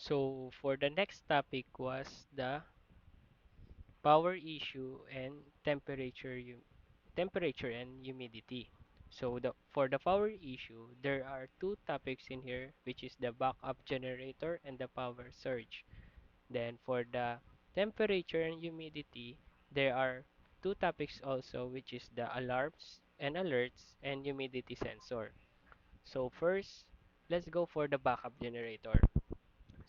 So for the next topic was the power issue and temperature and humidity. So for the power issue, there are two topics in here, which is the backup generator and the power surge. Then for the temperature and humidity, there are two topics also, which is the alarms and alerts and humidity sensor. So first, let's go for the backup generator.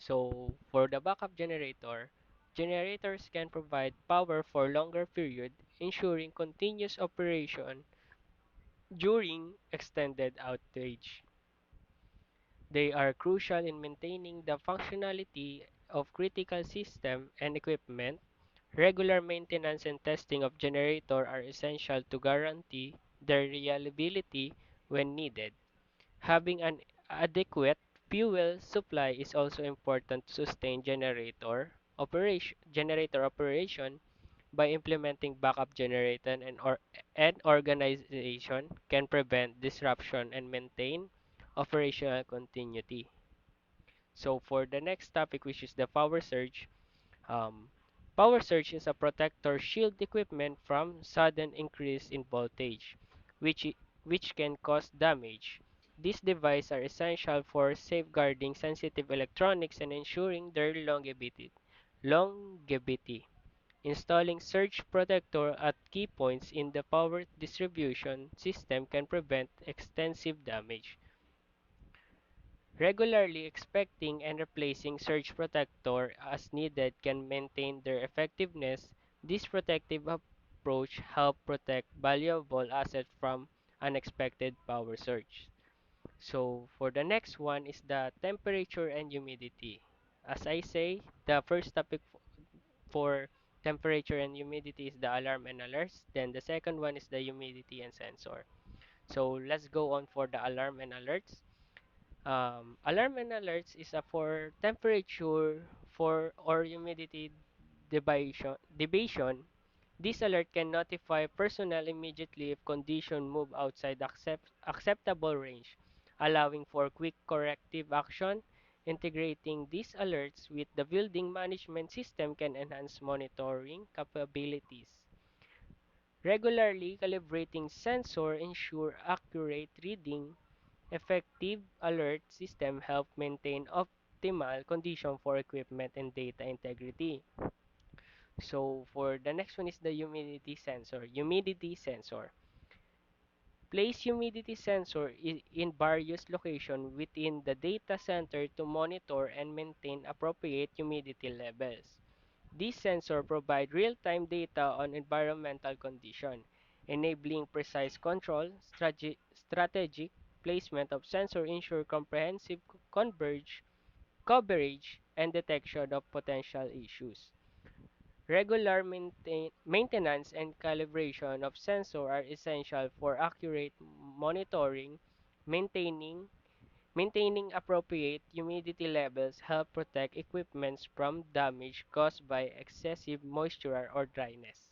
So for the backup generator, generators can provide power for longer period, ensuring continuous operation during extended outage. They are crucial in maintaining the functionality of critical system and equipment. Regular maintenance and testing of generator are essential to guarantee their reliability when needed. Having an adequate fuel supply is also important to sustain generator operation. By implementing backup generator and organization can prevent disruption and maintain operational continuity. So for the next topic, which is the um, power surge is a protector shield equipment from sudden increase in voltage, which can cause damage. These devices are essential for safeguarding sensitive electronics and ensuring their longevity. Installing surge protector at key points in the power distribution system can prevent extensive damage. Regularly inspecting and replacing surge protector as needed can maintain their effectiveness. This protective approach helps protect valuable assets from unexpected power surge. So for the next one is the temperature and humidity. As I say, the first topic for temperature and humidity is the alarm and alerts. Then the second one is the humidity and sensor. So let's go on for the alarm and alerts. Alarm and alerts is a for temperature for or humidity deviation. This alert can notify personnel immediately if conditions move outside acceptable range, allowing for quick corrective action. Integrating these alerts with the building management system can enhance monitoring capabilities. Regularly calibrating sensor ensure accurate reading. Effective alert system help maintain optimal condition for equipment and data integrity. So for the next one is the humidity sensor. Humidity sensor. Place humidity sensor in various locations within the data center to monitor and maintain appropriate humidity levels. These sensors provide real-time data on environmental condition, enabling precise control. Strategic placement of sensor ensure comprehensive coverage and detection of potential issues. Regular maintenance and calibration of sensor are essential for accurate monitoring. Maintaining appropriate humidity levels help protect equipment from damage caused by excessive moisture or dryness.